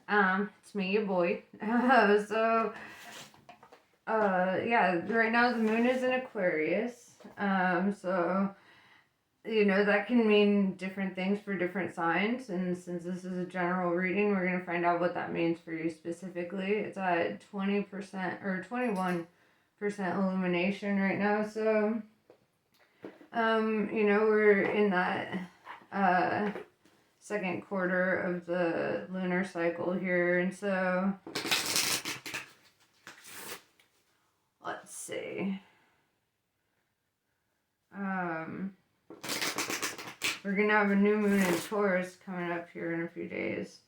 It's me, your boy. Yeah, right now the moon is in Aquarius. So that can mean different things for different signs. And since this is a general reading, we're gonna find out what that means for you specifically. It's at 20% or 21% illumination right now. So, we're in that uh second quarter of the lunar cycle here, and so let's see. Um, we're gonna have a new moon in Taurus coming up here in a few days.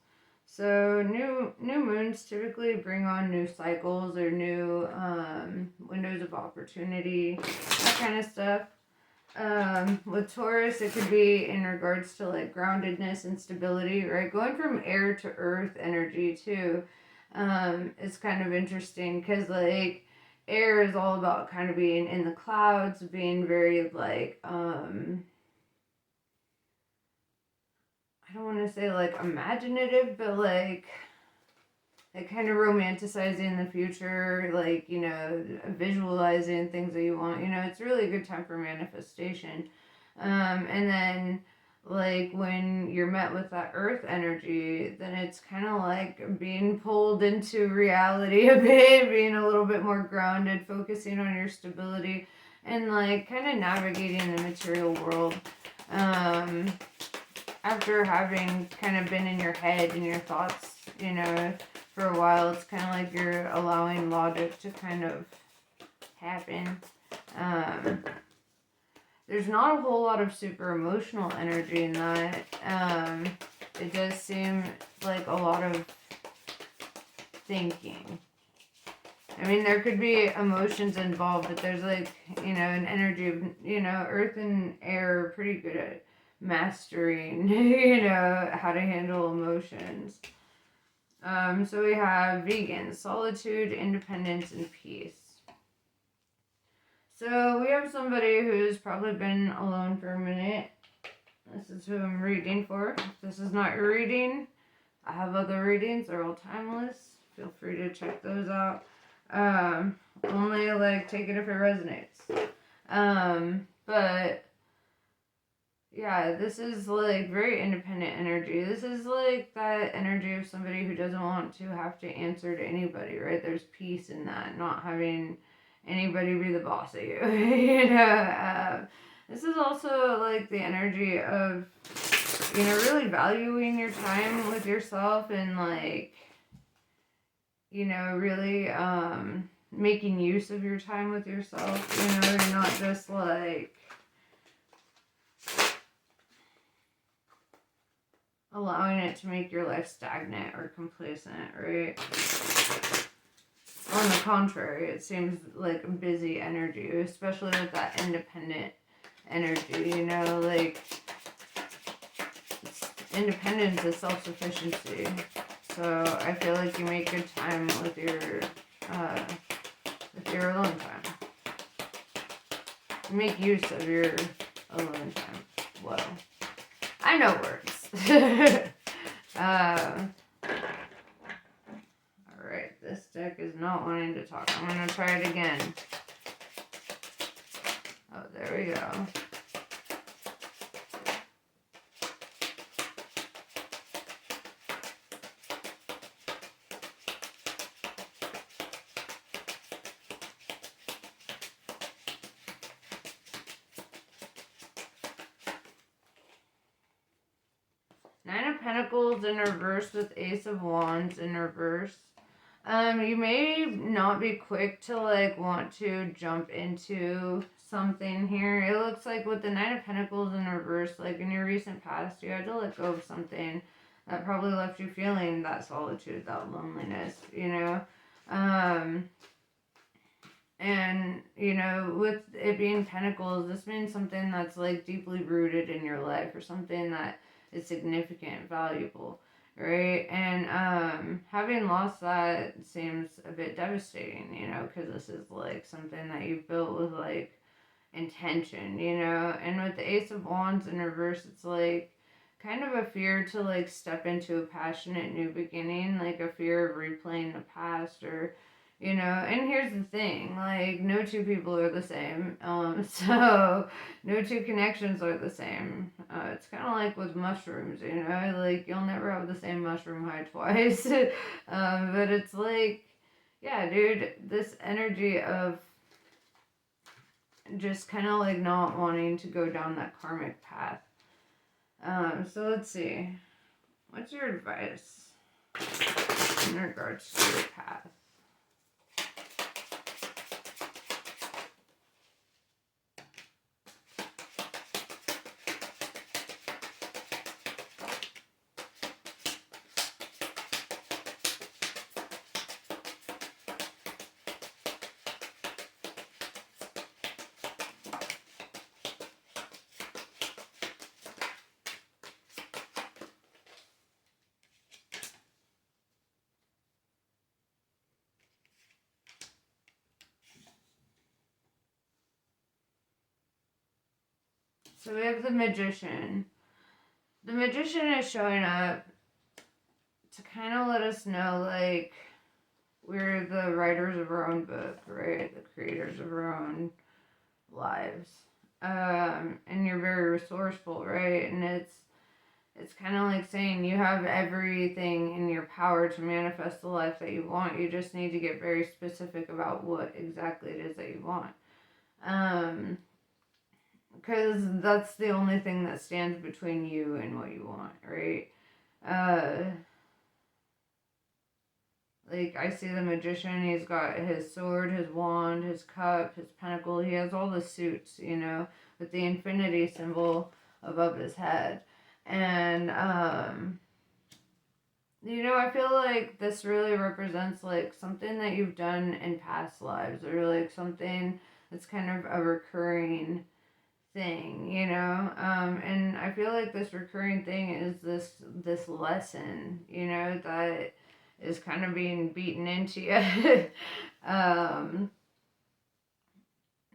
So new moons typically bring on new cycles or new windows of opportunity, that kind of stuff. With Taurus, it could be in regards to like groundedness and stability, right? Going from air to earth energy too, is kind of interesting because like air is all about kind of being in the clouds, being very like I don't want to say like imaginative, but like kind of romanticizing the future, like visualizing things that you want. It's really a good time for manifestation. And then like when you're met with that earth energy, then it's kind of like being pulled into reality a bit, being a little bit more grounded, focusing on your stability, and like kind of navigating the material world. Um, After having kind of been in your head and your thoughts, for a while, it's kind of like you're allowing logic to kind of happen. Um, there's not a whole lot of super emotional energy in that. It does seem like a lot of thinking. I mean, there could be emotions involved, but there's like, an energy of, earth and air are pretty good at mastering, how to handle emotions. So we have vegan, solitude, independence, and peace. So we have somebody who's probably been alone for a minute. This is who I'm reading for. If this is not your reading, I have other readings. They're all timeless. Feel free to check those out. Only like take it if it resonates. But yeah, this is like very independent energy. This is like that energy of somebody who doesn't want to have to answer to anybody, right? There's peace in that, not having anybody be the boss of you. This is also like the energy of, really valuing your time with yourself and like, really making use of your time with yourself. You're not just like allowing it to make your life stagnant or complacent, right? On the contrary, it seems like a busy energy, especially with that independent energy, like independence is self-sufficiency. So I feel like you make good time with your alone time. You make use of your alone time. Whoa. I know words. Alright, this deck is not wanting to talk. I'm going to try it again. Oh, there we go. Nine of Pentacles in reverse with Ace of Wands in reverse. You may not be quick to like want to jump into something here. It looks like with the Nine of Pentacles in reverse, like in your recent past, you had to let go of something that probably left you feeling that solitude, that loneliness, And, with it being Pentacles, this means something that's like deeply rooted in your life or something that is significant, valuable, right? And having lost that seems a bit devastating, because this is like something that you've built with like intention, And with the Ace of Wands in reverse, it's like kind of a fear to like step into a passionate new beginning, like a fear of replaying the past, or and here's the thing, like no two people are the same. So no two connections are the same. It's kind of like with mushrooms, like you'll never have the same mushroom high twice. But it's like, yeah, dude, this energy of just kind of like not wanting to go down that karmic path. So let's see. What's your advice in regards to your path? So we have the Magician. The Magician is showing up to kind of let us know, like, we're the writers of our own book, right? The creators of our own lives. And you're very resourceful, right? And it's kind of like saying you have everything in your power to manifest the life that you want. You just need to get very specific about what exactly it is that you want. Because that's the only thing that stands between you and what you want, right? Like, I see the Magician, he's got his sword, his wand, his cup, his pentacle. He has all the suits, with the infinity symbol above his head. And, I feel like this really represents, like, something that you've done in past lives, or, like, something that's kind of a recurring thing, and I feel like this recurring thing is this lesson, that is kind of being beaten into you. And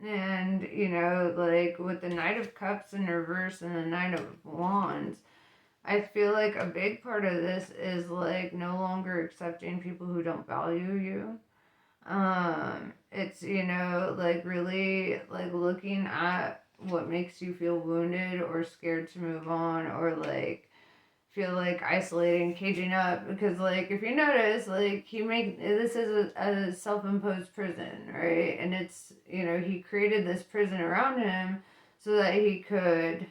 like with the Knight of Cups in reverse and the Knight of Wands, I feel like a big part of this is like no longer accepting people who don't value you. It's like really like looking at what makes you feel wounded or scared to move on, or like feel like isolating, caging up, because like if you notice, like this is a self-imposed prison, right? And it's he created this prison around him so that he could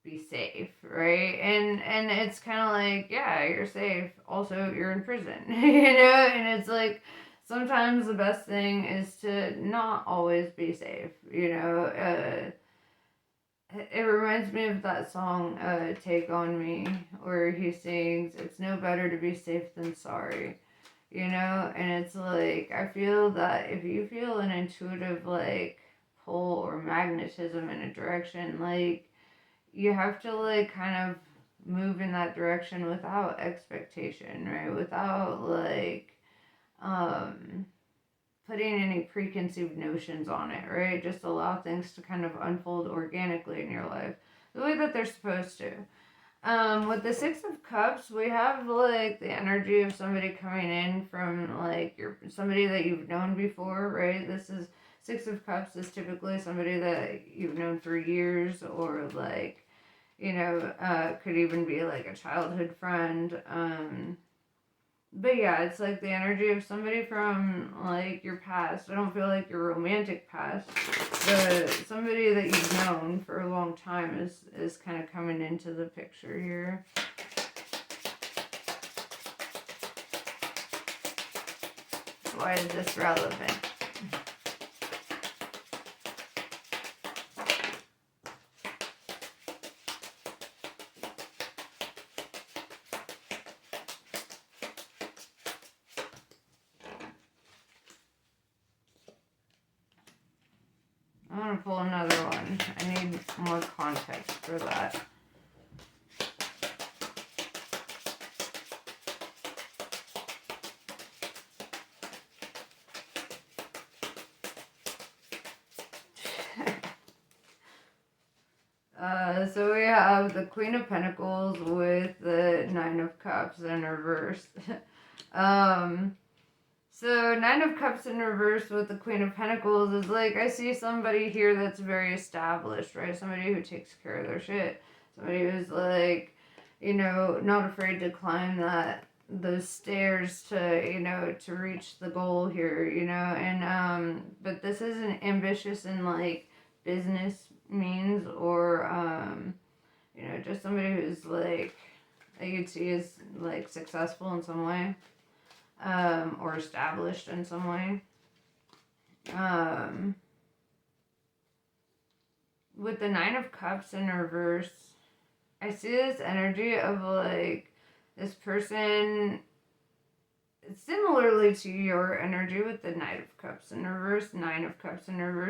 be safe, right? And it's kind of like, yeah, you're safe, also you're in prison. And it's like sometimes the best thing is to not always be safe. It reminds me of that song, Take On Me, where he sings, it's no better to be safe than sorry, and it's like, I feel that if you feel an intuitive, like, pull or magnetism in a direction, like, you have to, like, kind of move in that direction without expectation, right? Without, like, putting any preconceived notions on it, right? Just allow things to kind of unfold organically in your life the way that they're supposed to. With the Six of Cups, we have like the energy of somebody coming in from like somebody that you've known before, right? This is Six of Cups is typically somebody that you've known for years, or like, could even be like a childhood friend. But yeah, it's like the energy of somebody from like your past. I don't feel like your romantic past, but somebody that you've known for a long time is kind of coming into the picture here. Why is this relevant? I'm gonna pull another one. I need more context for that. So we have the Queen of Pentacles with the Nine of Cups in reverse. So Nine of Cups in reverse with the Queen of Pentacles is like, I see somebody here that's very established, right? Somebody who takes care of their shit. Somebody who's like, not afraid to climb those stairs to reach the goal here, and but this isn't ambitious in like business means or just somebody who's like that you'd see as like successful in some way, or established in some way. With the Nine of Cups in reverse, I see this energy of like this person similarly to your energy with the Nine of Cups in reverse.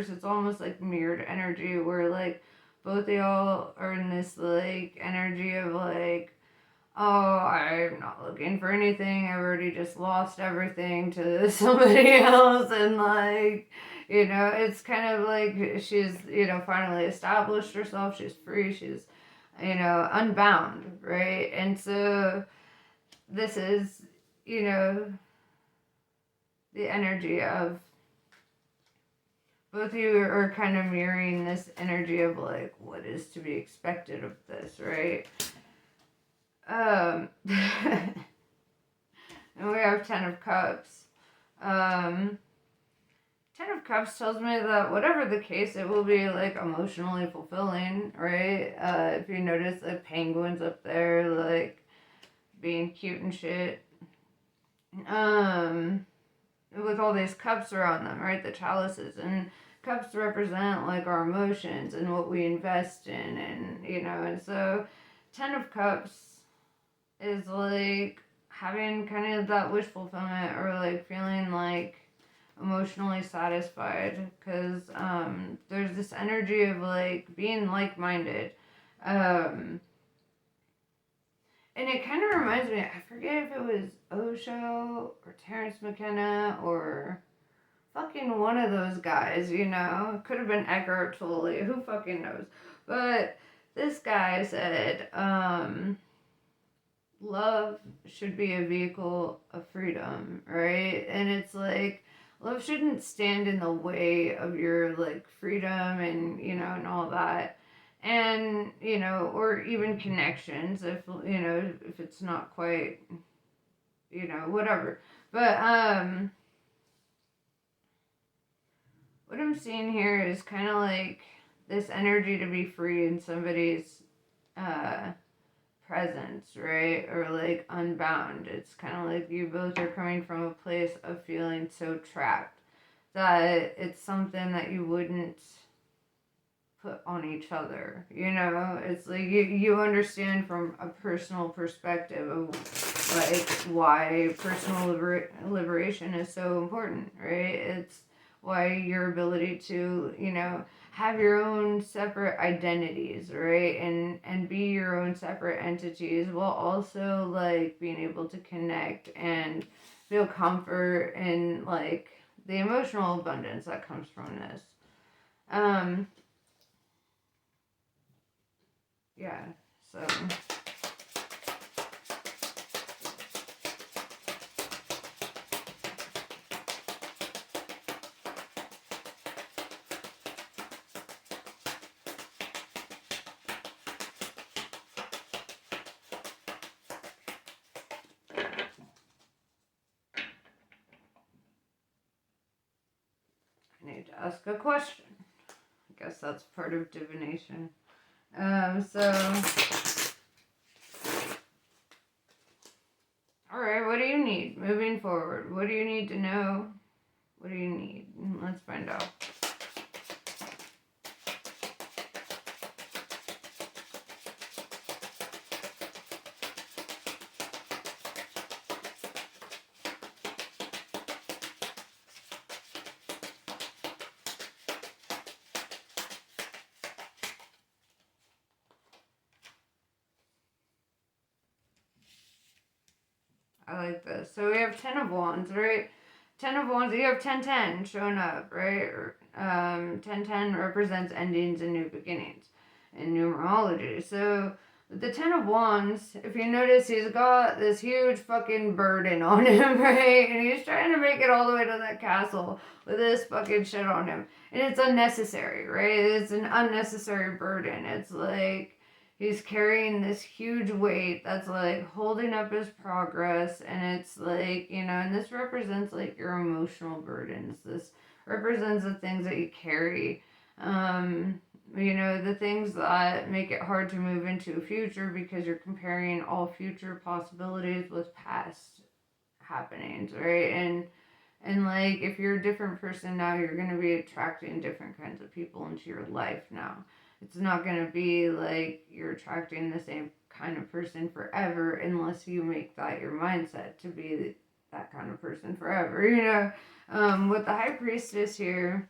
It's almost like mirrored energy where like both of y'all are in this like energy of like, oh, I'm not looking for anything, I've already just lost everything to somebody else, and like, it's kind of like she's, finally established herself, she's free, she's, unbound, right? And so this is, the energy of both of you are kind of mirroring this energy of like what is to be expected of this, right? And we have Ten of Cups. Ten of Cups tells me that whatever the case, it will be like emotionally fulfilling, right? If you notice the penguins up there, like being cute and shit. With all these cups around them, right? The chalices, and cups represent like our emotions and what we invest in, and and so Ten of Cups is like having kind of that wish fulfillment or like feeling like emotionally satisfied because there's this energy of like being like-minded, and it kind of reminds me, I forget if it was Osho or Terrence McKenna or fucking one of those guys, it could have been Eckhart Tolle, who fucking knows, but this guy said love should be a vehicle of freedom, right? And it's like love shouldn't stand in the way of your like freedom and and all that, and or even connections if if it's not quite whatever, but what I'm seeing here is kind of like this energy to be free in somebody's presence, right? Or like unbound. It's kind of like you both are coming from a place of feeling so trapped that it's something that you wouldn't put on each other. It's like you understand from a personal perspective of like why personal liberation is so important, right? It's why your ability to, have your own separate identities, right? And be your own separate entities while also like being able to connect and feel comfort and like the emotional abundance that comes from this. Yeah, so I need to ask a question. I guess that's part of divination. So, all right, what do you need moving forward? What do you need to know? What do you need? Let's find out. I like this. So we have 10 of Wands, right? 10 of Wands, you have 10-10 showing up, right? 10-10 represents endings and new beginnings. in numerology. So the Ten of Wands, if you notice, he's got this huge fucking burden on him, right? And he's trying to make it all the way to that castle with this fucking shit on him. And it's unnecessary, right? It's an unnecessary burden. It's like he's carrying this huge weight that's like holding up his progress. And it's like, and this represents like your emotional burdens. This represents the things that you carry. The things that make it hard to move into a future because you're comparing all future possibilities with past happenings, right? And like if you're a different person now, you're going to be attracting different kinds of people into your life now. It's not going to be like you're attracting the same kind of person forever unless you make that your mindset to be that kind of person forever, with the High Priestess here,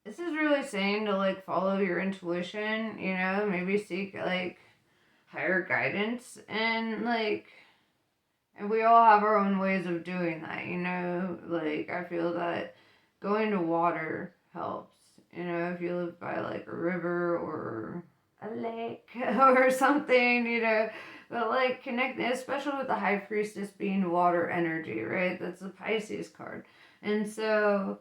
this is really saying to like follow your intuition, maybe seek like higher guidance, and we all have our own ways of doing that, like I feel that going to water helps, if you live by like a river or a lake or something, but like connecting, especially with the High Priestess being water energy, right? That's the Pisces card. And so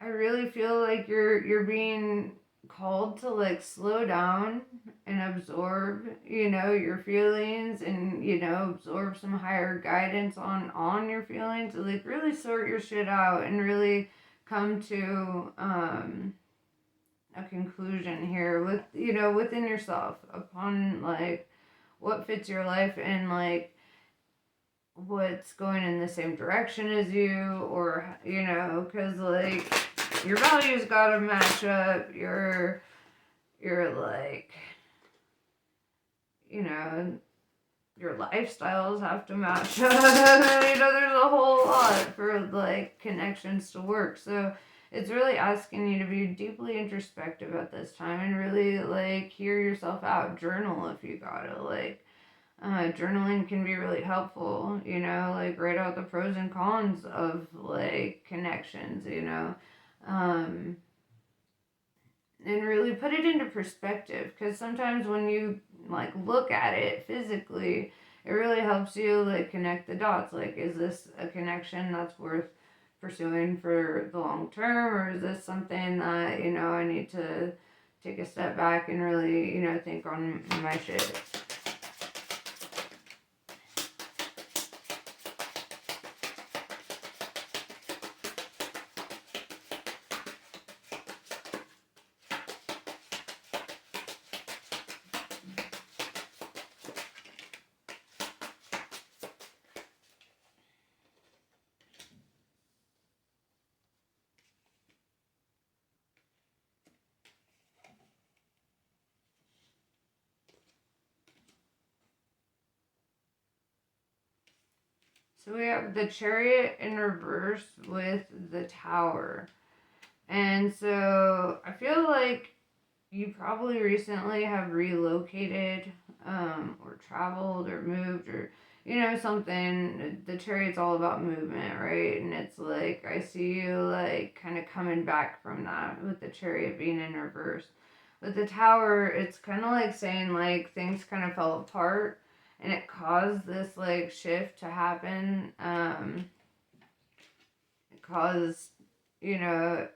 I really feel like you're being called to like slow down and absorb, your feelings, and absorb some higher guidance on your feelings, to like really sort your shit out and really come to a conclusion here with within yourself upon like what fits your life and like what's going in the same direction as you, or because like your values gotta match up, your like your lifestyles have to match up. There's a whole lot for like connections to work. So it's really asking you to be deeply introspective at this time and really like hear yourself out. Journal if you gotta, like journaling can be really helpful, like write out the pros and cons of like connections, and really put it into perspective, because sometimes when you like look at it physically, it really helps you like connect the dots. Like, is this a connection that's worth pursuing for the long term, or is this something that I need to take a step back and really think on my shit. So we have the Chariot in reverse with the Tower. And so I feel like you probably recently have relocated, or traveled or moved, or something. The Chariot's all about movement, right? And it's like I see you like kind of coming back from that with the Chariot being in reverse. With the Tower, it's kind of like saying like things kind of fell apart and it caused this like shift to happen. It caused, it's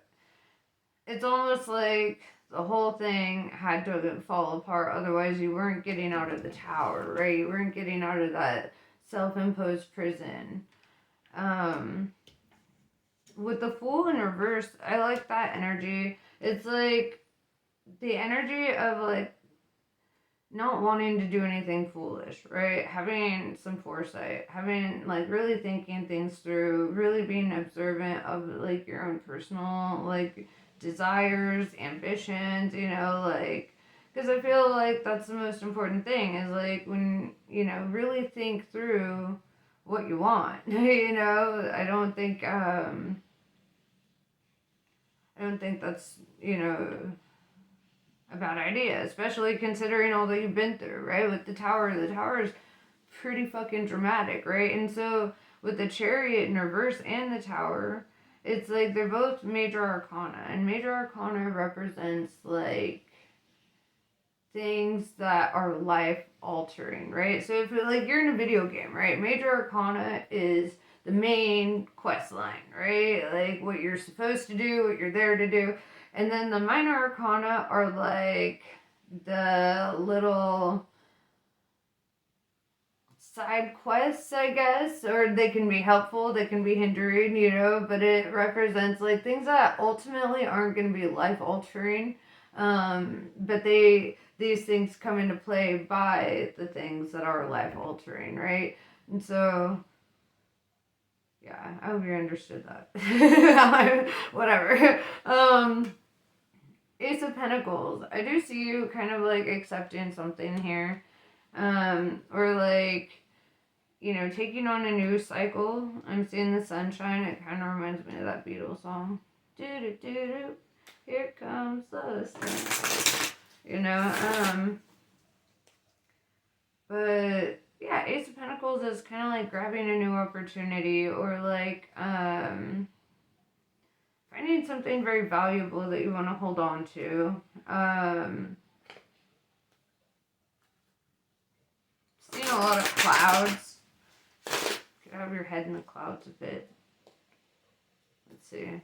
almost like the whole thing had to fall apart, otherwise you weren't getting out of the tower, right? You weren't getting out of that self-imposed prison. With the Fool in reverse, I like that energy. It's like the energy of like not wanting to do anything foolish, right? Having some foresight, having like really thinking things through, really being observant of like your own personal like desires, ambitions, like, because I feel like that's the most important thing is like when, really think through what you want. I don't think that's, a bad idea, especially considering all that you've been through, right? With the Tower is pretty fucking dramatic, right? And so with the Chariot in reverse and the Tower, it's like they're both major arcana, and major arcana represents like things that are life altering, right? So if like you're in a video game, right? Major arcana is the main quest line, right? Like what you're supposed to do, what you're there to do. And then the minor arcana are like the little side quests, I guess, or they can be helpful, they can be hindering, you know, but it represents like things that ultimately aren't going to be life altering. But these things come into play by the things that are life altering, right? And so, yeah, I hope you understood that. Whatever. Ace of Pentacles. I do see you kind of like accepting something here. Or like, you know, taking on a new cycle. I'm seeing the sunshine. It kind of reminds me of that Beatles song. Do do do do. Here comes the sun. You know, but yeah, Ace of Pentacles is kind of like grabbing a new opportunity, or like finding something very valuable that you want to hold on to. Seeing a lot of clouds. You could have your head in the clouds a bit. Let's see.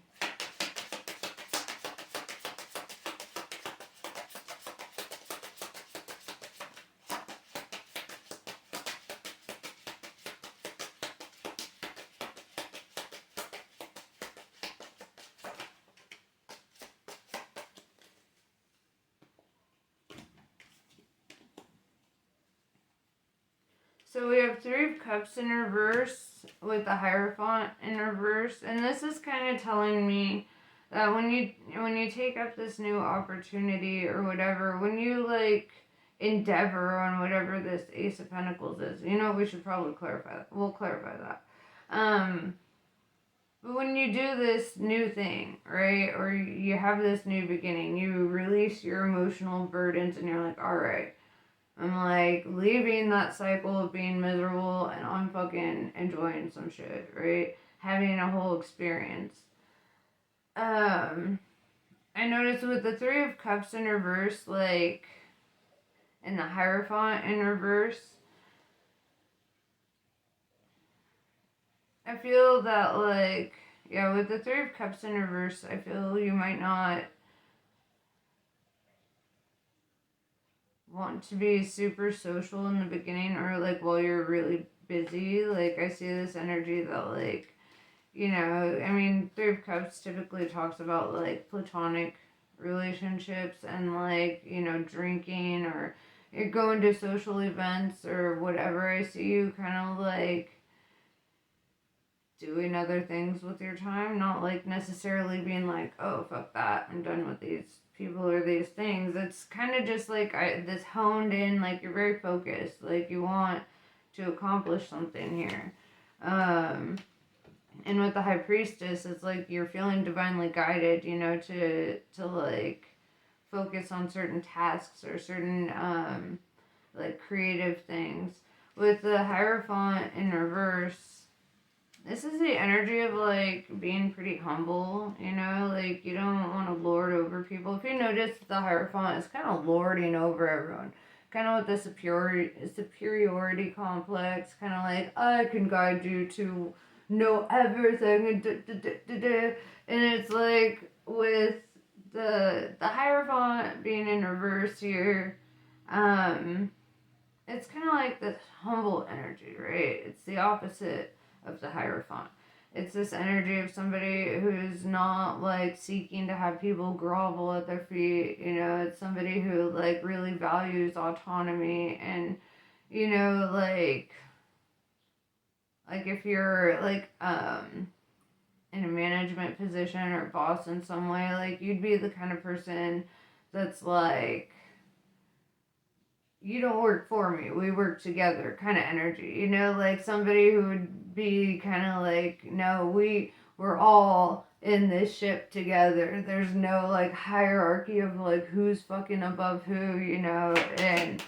So we have Three of Cups in reverse with the Hierophant in reverse, and this is kind of telling me that when you take up this new opportunity or whatever, when you like endeavor on whatever this Ace of Pentacles is, you know, we should probably clarify that. We'll clarify that. But when you do this new thing, right, or you have this new beginning, you release your emotional burdens, and you're like, all right. I'm like leaving that cycle of being miserable, and I'm fucking enjoying some shit, right? Having a whole experience. I noticed with the Three of Cups in reverse, like, and the Hierophant in reverse, I feel that, like, yeah, with the Three of Cups in reverse, I feel you might not want to be super social in the beginning, or like while you're really busy. Like I see this energy that like, you know, I mean, Three of Cups typically talks about like platonic relationships and like, you know, drinking or you're going to social events or whatever. I see you kind of like doing other things with your time, not like necessarily being like, oh, fuck that, I'm done with these people or these things. It's kind of just like this honed in, like you're very focused, like you want to accomplish something here. And with the High Priestess, it's like you're feeling divinely guided, you know, to like focus on certain tasks or certain like creative things. With the Hierophant in reverse, this is the energy of like being pretty humble, you know, like you don't want to lord over people. If you notice, the Hierophant is kind of lording over everyone, kind of with the superiority complex, kind of like I can guide you to know everything, and it's like with the Hierophant being in reverse here, it's kind of like this humble energy, right? It's the opposite of the Hierophant. It's this energy of somebody who's not like seeking to have people grovel at their feet. You know, it's somebody who like really values autonomy and, you know, like if you're like in a management position or boss in some way, like you'd be the kind of person that's like, you don't work for me, we work together kind of energy, you know, like somebody who would be kind of like, no, we're all in this ship together, there's no like hierarchy of like who's fucking above who, you know, and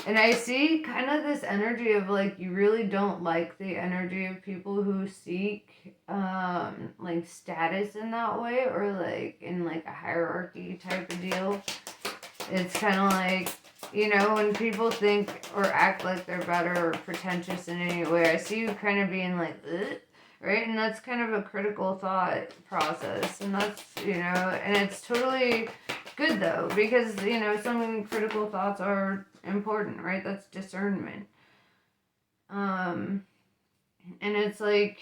And I see kind of this energy of like you really don't like the energy of people who seek like status in that way, or like in like a hierarchy type of deal. It's kind of like, you know, when people think or act like they're better or pretentious in any way, I see you kind of being like, ugh, right? And that's kind of a critical thought process. And that's, you know, and it's totally good though, because, you know, some critical thoughts are important, right? That's discernment. And it's like,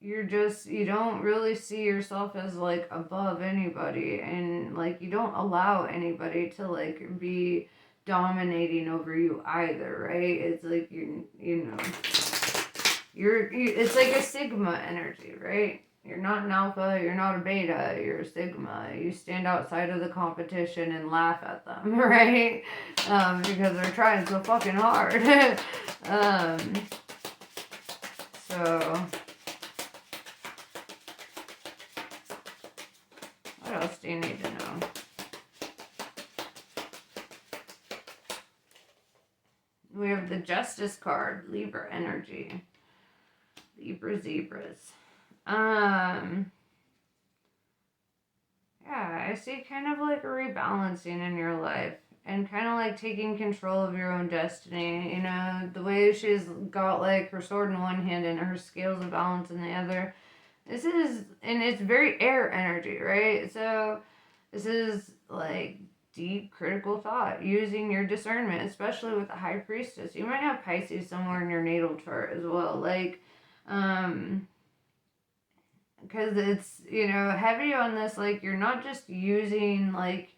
you don't really see yourself as like above anybody, and like you don't allow anybody to like be dominating over you either, right? It's like you know it's like a sigma energy, right? You're not an alpha, you're not a beta, you're a sigma. You stand outside of the competition and laugh at them, right? Because they're trying so fucking hard. So what else do you need to know? We have the Justice card, Libra energy. Libra zebras. Yeah, I see kind of like a rebalancing in your life and kind of like taking control of your own destiny. You know, the way she's got like her sword in one hand and her scales of balance in the other. This is, and it's very air energy, right? So this is like deep critical thought, using your discernment, especially with the high priestess. You might have Pisces somewhere in your natal chart as well. Like, because it's, you know, heavy on this, like you're not just using like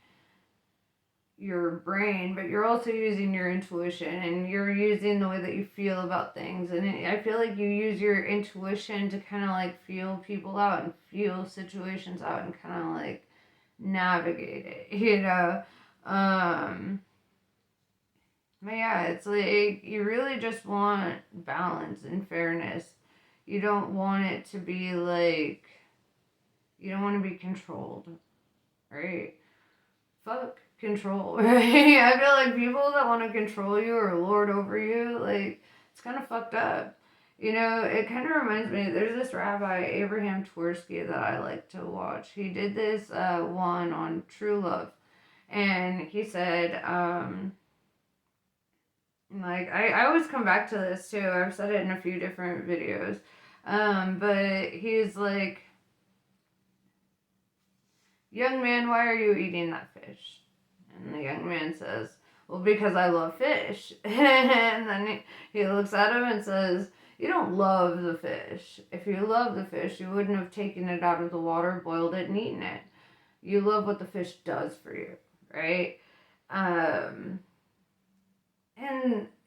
your brain, but you're also using your intuition, and you're using the way that you feel about things. And I feel like you use your intuition to kind of like feel people out and feel situations out and kind of like navigate it, you know. But yeah, it's like you really just want balance and fairness. You don't want it to be like, you don't want to be controlled, right? Fuck control, right? I feel like people that want to control you or lord over you, like, it's kind of fucked up. You know, it kind of reminds me, there's this rabbi, Abraham Twersky, that I like to watch. He did this one on true love. And he said, like, I always come back to this too. I've said it in a few different videos. But he's like, young man, why are you eating that fish? And the young man says, well, because I love fish. And then he looks at him and says, you don't love the fish. If you love the fish, you wouldn't have taken it out of the water, boiled it, and eaten it. You love what the fish does for you, right? And,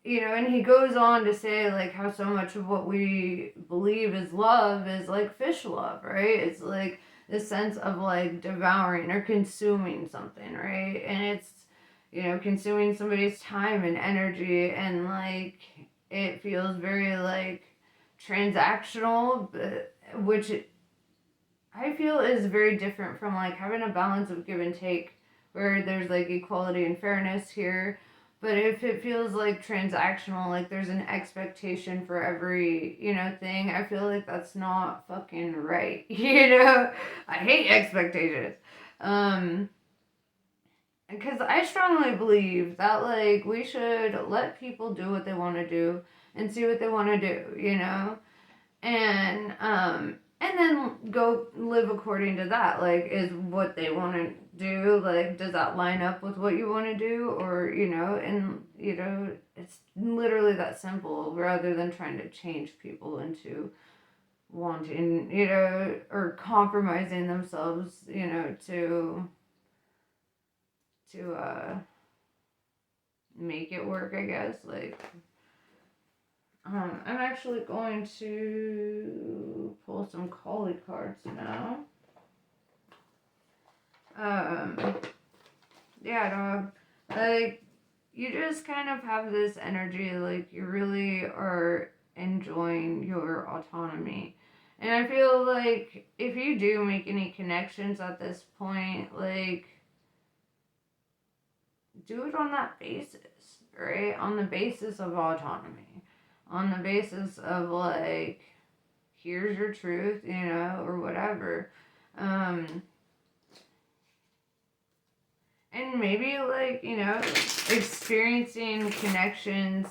you know, and he goes on to say, like, how so much of what we believe is love is like fish love, right? It's like the sense of like devouring or consuming something, right? And it's, you know, consuming somebody's time and energy, and like it feels very like transactional, but which I feel is very different from like having a balance of give and take, where there's like equality and fairness here. But if it feels like transactional, like there's an expectation for every, you know, thing, I feel like that's not fucking right. You know, I hate expectations. Because I strongly believe that like we should let people do what they want to do and see what they want to do, you know? And then go live according to that. Like, is what they want to do, like, does that line up with what you want to do? Or, you know, and, you know, it's literally that simple, rather than trying to change people into wanting, you know, or compromising themselves, you know, to make it work, I guess. Like, I'm actually going to pull some Kali cards now. Yeah, dog. Like, you just kind of have this energy, like, you really are enjoying your autonomy. And I feel like if you do make any connections at this point, like, do it on that basis, right? On the basis of autonomy, on the basis of like, here's your truth, you know, or whatever. And maybe like, you know, experiencing connections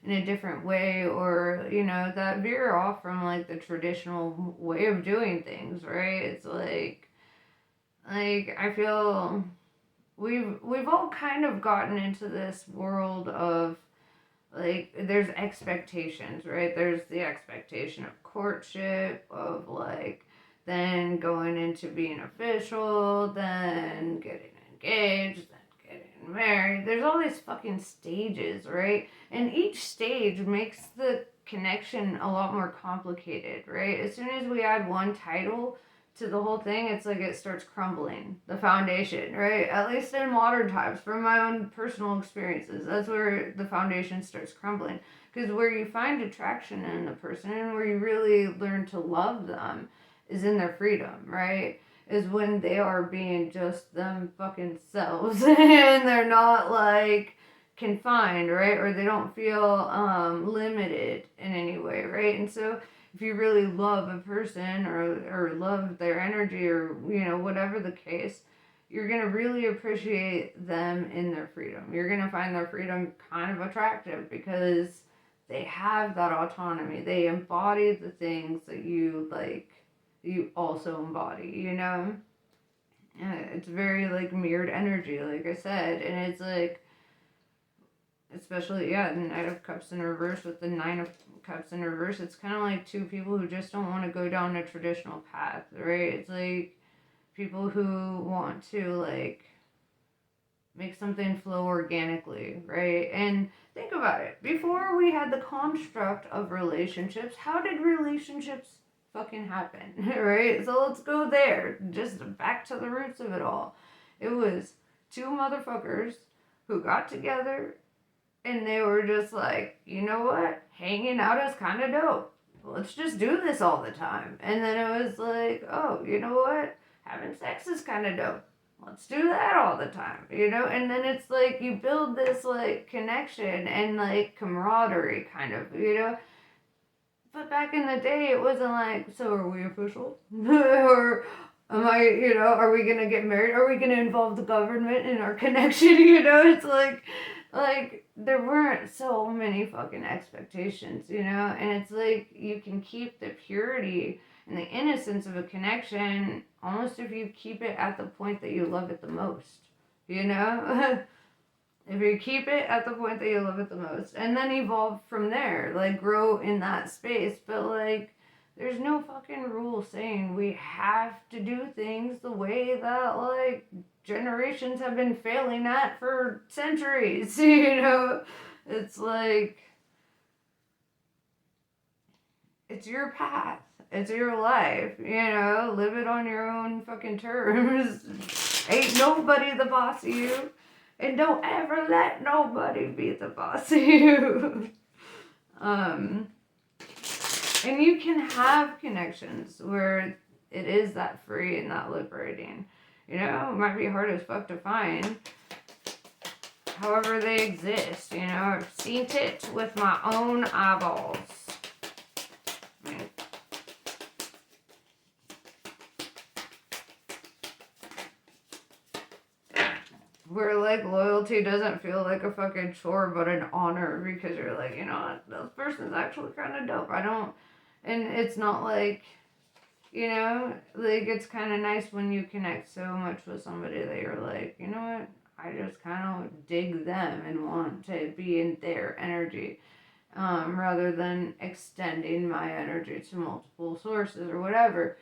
in a different way, or you know, that veer off from like the traditional way of doing things, right? It's like I feel we've all kind of gotten into this world of like, there's expectations, right? There's the expectation of courtship, of like then going into being official, then getting engaged, then getting married. There's all these fucking stages, right? And each stage makes the connection a lot more complicated, right? As soon as we add one title to the whole thing, it's like it starts crumbling the foundation, right? At least in modern times, from my own personal experiences, that's where the foundation starts crumbling. Because where you find attraction in a person and where you really learn to love them is in their freedom, right? Is when they are being just them fucking selves and they're not like confined, right? Or they don't feel limited in any way, right? And so if you really love a person, or love their energy, or you know, whatever the case, you're going to really appreciate them in their freedom. You're going to find their freedom kind of attractive because they have that autonomy. They embody the things that you like, you also embody, you know? It's very like mirrored energy, like I said. And it's like, especially, yeah, the Knight of Cups in reverse with the Nine of Cups in reverse, it's kind of like two people who just don't want to go down a traditional path, right? It's like people who want to like make something flow organically, right? And think about it. Before we had the construct of relationships, how did relationships fucking happen, right? So let's go there, just back to the roots of it all. It was two motherfuckers who got together and they were just like, you know what? Hanging out is kind of dope. Let's just do this all the time. And then it was like, oh, you know what? Having sex is kind of dope. Let's do that all the time, you know? And then it's like you build this like connection and like camaraderie kind of, you know? But back in the day, it wasn't like, so are we official? Or am I, you know, are we going to get married? Are we going to involve the government in our connection? You know, it's like there weren't so many fucking expectations, you know? And it's like you can keep the purity and the innocence of a connection almost if you keep it at the point that you love it the most, you know? If you keep it at the point that you love it the most, and then evolve from there, like grow in that space. But like, there's no fucking rule saying we have to do things the way that like generations have been failing at for centuries, you know? It's like, it's your path. It's your life, you know? Live it on your own fucking terms. Ain't nobody the boss of you. And don't ever let nobody be the boss of you. And you can have connections where it is that free and that liberating. You know, it might be hard as fuck to find. However, they exist. You know, I've seen it with my own eyeballs. I mean, where like loyalty doesn't feel like a fucking chore but an honor, because you're like, you know what, this person's actually kind of dope. And it's not like, you know, like it's kind of nice when you connect so much with somebody that you're like, you know what, I just kind of dig them and want to be in their energy, rather than extending my energy to multiple sources or whatever.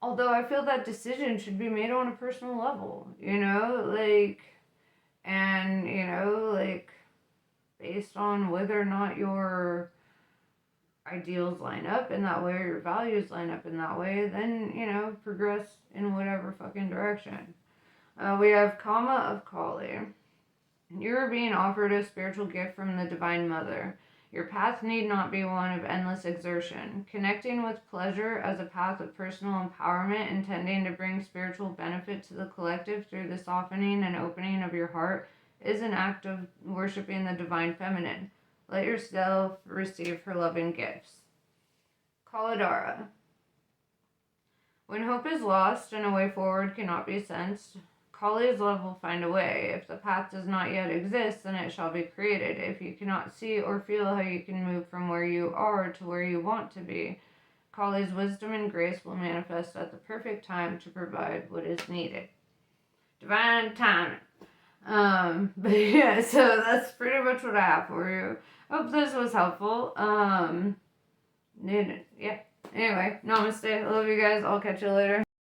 Although I feel that decision should be made on a personal level, you know, like, and, you know, like, based on whether or not your ideals line up in that way or your values line up in that way, then, you know, progress in whatever fucking direction. We have Kama of Kali. You are being offered a spiritual gift from the Divine Mother. Your path need not be one of endless exertion. Connecting with pleasure as a path of personal empowerment, intending to bring spiritual benefit to the collective through the softening and opening of your heart, is an act of worshiping the divine feminine. Let yourself receive her loving gifts. Kaladara. When hope is lost and a way forward cannot be sensed, Kali's love will find a way. If the path does not yet exist, then it shall be created. If you cannot see or feel how you can move from where you are to where you want to be, Kali's wisdom and grace will manifest at the perfect time to provide what is needed. Divine timing. But yeah, so that's pretty much what I have for you. Hope this was helpful. Yeah. Anyway, namaste. I love you guys. I'll catch you later.